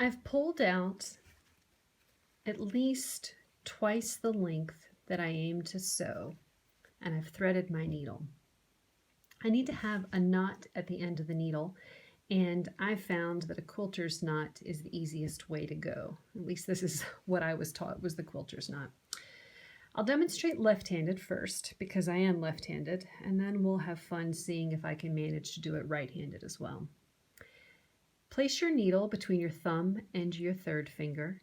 I've pulled out at least twice the length that I aim to sew, and I've threaded my needle. I need to have a knot at the end of the needle, and I found that a quilter's knot is the easiest way to go. At least this is what I was taught, was the quilter's knot. I'll demonstrate left-handed first because I am left-handed, and then we'll have fun seeing if I can manage to do it right-handed as well. Place your needle between your thumb and your third finger.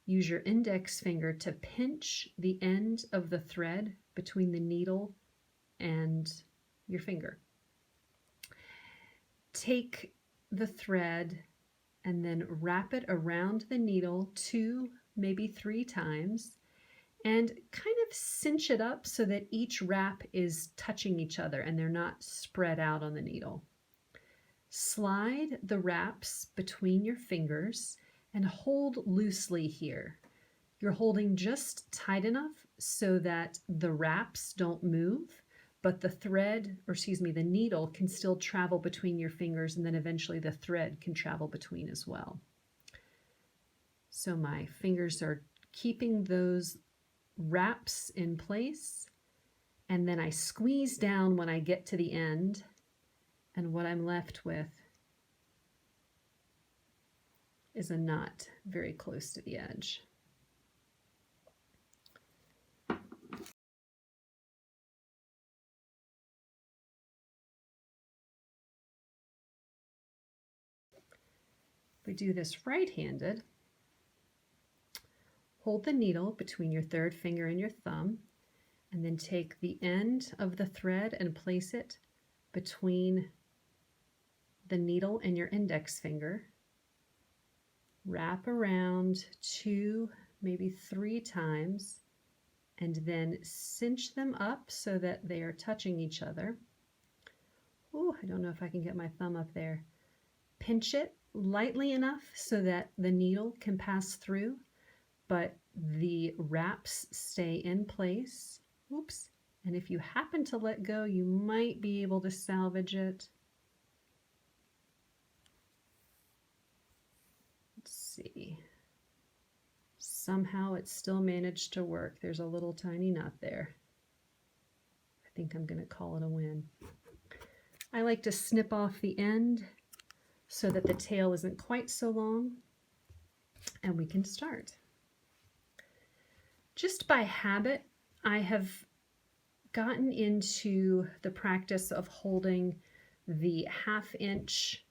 Use your index finger to pinch the end of the thread between the needle and your finger. Take the thread and then wrap it around the needle 2, maybe 3 times, and kind of cinch it up so that each wrap is touching each other and they're not spread out on the needle. Slide the wraps between your fingers and hold loosely here. You're holding just tight enough so that the wraps don't move, but the thread, or excuse me, the needle can still travel between your fingers, and then eventually the thread can travel between as well. So my fingers are keeping those wraps in place, and then I squeeze down when I get to the end, and what I'm left with is a knot very close to the edge. We do this right-handed. Hold the needle between your third finger and your thumb, and then take the end of the thread and place it between the needle and your index finger. Wrap around 2, maybe 3 times, and then cinch them up so that they are touching each other. Ooh, I don't know if I can get my thumb up there. Pinch it lightly enough so that the needle can pass through, but the wraps stay in place. Oops. And if you happen to let go, you might be able to salvage it. Let's see. Somehow it still managed to work. There's a little tiny knot there. I think I'm going to call it a win. I like to snip off the end so that the tail isn't quite so long, and we can start. Just by habit, I have gotten into the practice of holding the 1/2 inch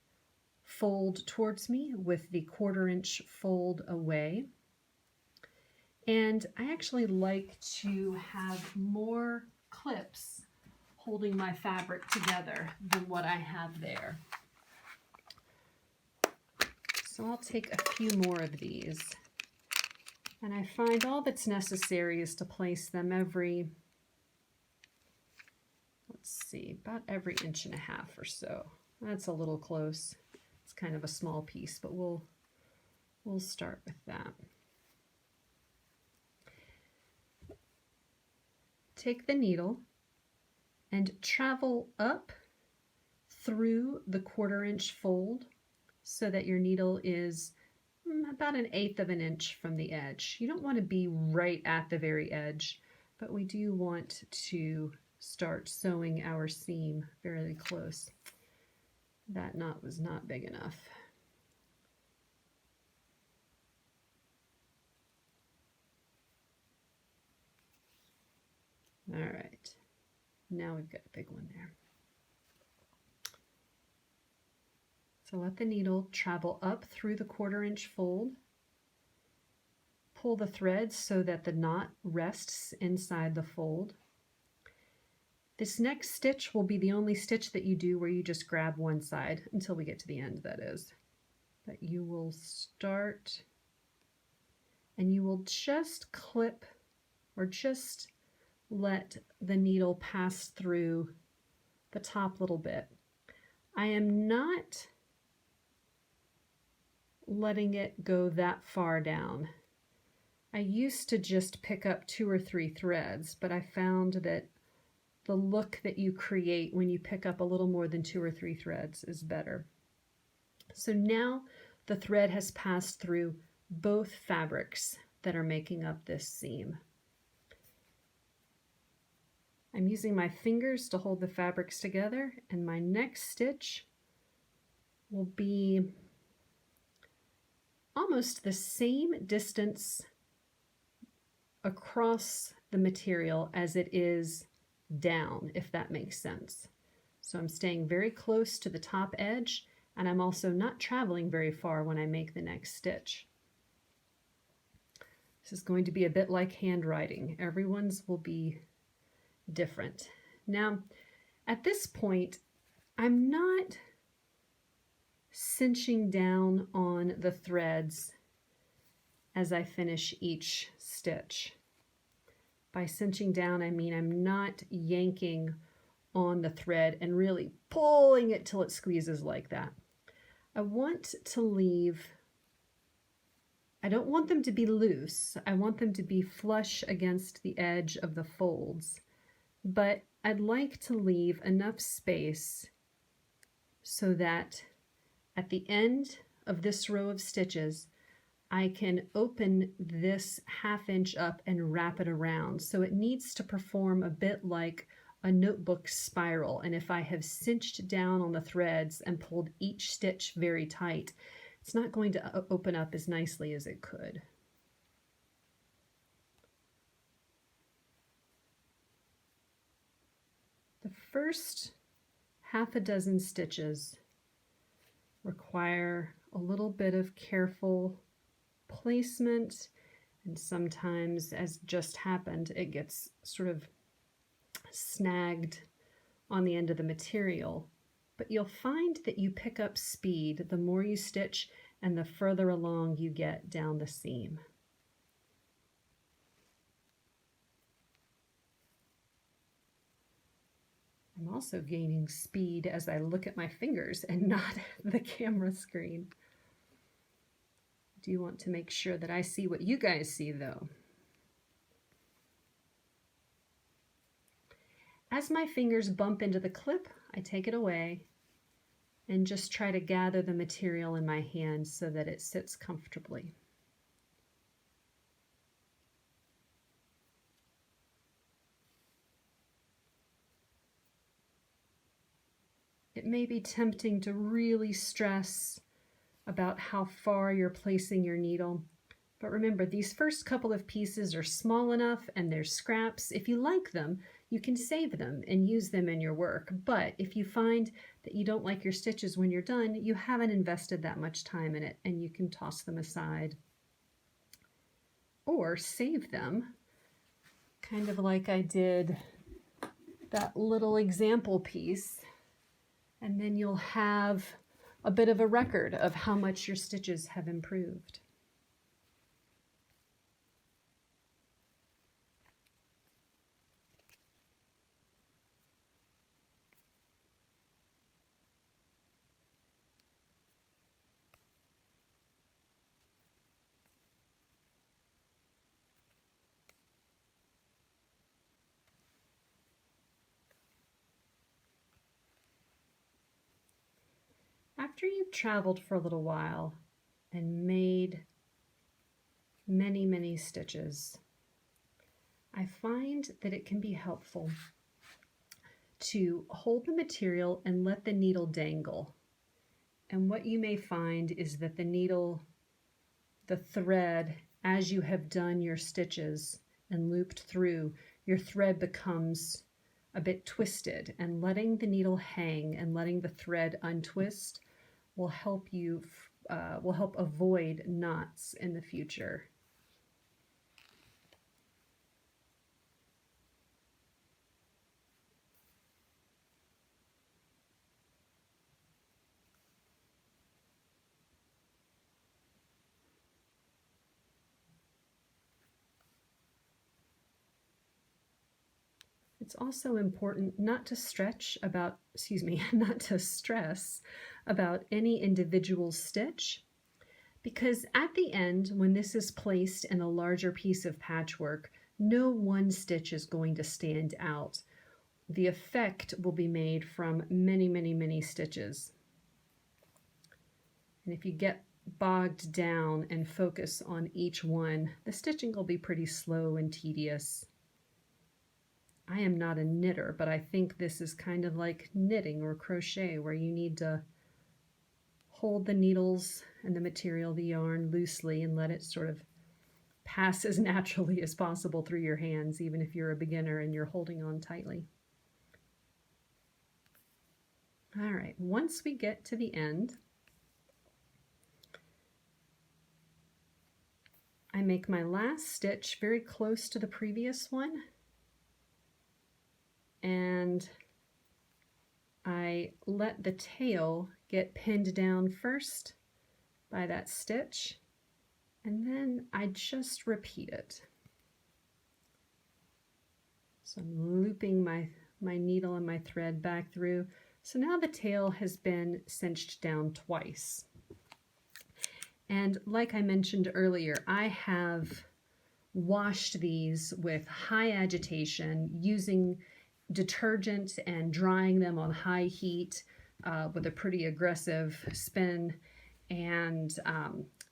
fold towards me with the 1/4 inch fold away. And I actually like to have more clips holding my fabric together than what I have there. So I'll take a few more of these. And I find all that's necessary is to place them every, let's see, about every 1.5 inches or so. That's a little close. It's kind of a small piece, but we'll start with that. Take the needle and travel up through the 1/4 inch fold so that your needle is about 1/8 of an inch from the edge. You don't want to be right at the very edge, but we do want to start sewing our seam fairly close. That knot was not big enough. All right, now we've got a big one there. So let the needle travel up through the 1/4 inch fold. Pull the thread so that the knot rests inside the fold. This next stitch will be the only stitch that you do where you just grab one side until we get to the end, that is. But you will start and you will just clip or just let the needle pass through the top little bit. I am not letting it go that far down. I used to just pick up 2 or 3 threads, but I found that the look that you create when you pick up a little more than 2 or 3 threads is better. So now the thread has passed through both fabrics that are making up this seam. I'm using my fingers to hold the fabrics together, and my next stitch will be almost the same distance across the material as it is down, if that makes sense. So I'm staying very close to the top edge, and I'm also not traveling very far when I make the next stitch. This is going to be a bit like handwriting. Everyone's will be different. Now, at this point, I'm not cinching down on the threads as I finish each stitch. By cinching down, I mean I'm not yanking on the thread and really pulling it till it squeezes like that. I want to leave, I don't want them to be loose. I want them to be flush against the edge of the folds, but I'd like to leave enough space so that at the end of this row of stitches, I can open this 1/2 inch up and wrap it around. So it needs to perform a bit like a notebook spiral. And if I have cinched down on the threads and pulled each stitch very tight, it's not going to open up as nicely as it could. The first 6 stitches require a little bit of careful placement, and sometimes, as just happened, it gets sort of snagged on the end of the material. But you'll find that you pick up speed the more you stitch and the further along you get down the seam. I'm also gaining speed as I look at my fingers and not the camera screen. I do want to make sure that I see what you guys see though. As my fingers bump into the clip, I take it away and just try to gather the material in my hand so that it sits comfortably. It may be tempting to really stress about how far you're placing your needle, but remember, these first couple of pieces are small enough and they're scraps. If you like them, you can save them and use them in your work. But if you find that you don't like your stitches when you're done, you haven't invested that much time in it and you can toss them aside. Or save them, kind of like I did that little example piece, and then you'll have a bit of a record of how much your stitches have improved. After you've traveled for a little while and made many, many stitches, I find that it can be helpful to hold the material and let the needle dangle. And what you may find is that the needle, the thread, as you have done your stitches and looped through, your thread becomes a bit twisted, and letting the needle hang and letting the thread untwist will help you, will help avoid knots in the future. It's also important not to not to stress about any individual stitch, because at the end, when this is placed in a larger piece of patchwork, no one stitch is going to stand out. The effect will be made from many, many, many stitches. And if you get bogged down and focus on each one, the stitching will be pretty slow and tedious. I am not a knitter, but I think this is kind of like knitting or crochet, where you need to hold the needles and the material, the yarn, loosely and let it sort of pass as naturally as possible through your hands, even if you're a beginner and you're holding on tightly. All right, once we get to the end, I make my last stitch very close to the previous one, and I let the tail get pinned down first by that stitch, and then I just repeat it. So I'm looping my needle and my thread back through. So now the tail has been cinched down twice. And like I mentioned earlier, I have washed these with high agitation using detergent and drying them on high heat with a pretty aggressive spin. And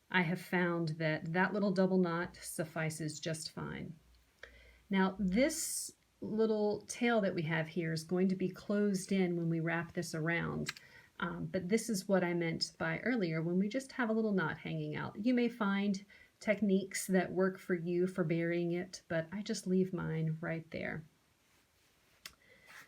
I have found that that little double knot suffices just fine. Now this little tail that we have here is going to be closed in when we wrap this around. But this is what I meant by earlier when we just have a little knot hanging out. You may find techniques that work for you for burying it, but I just leave mine right there.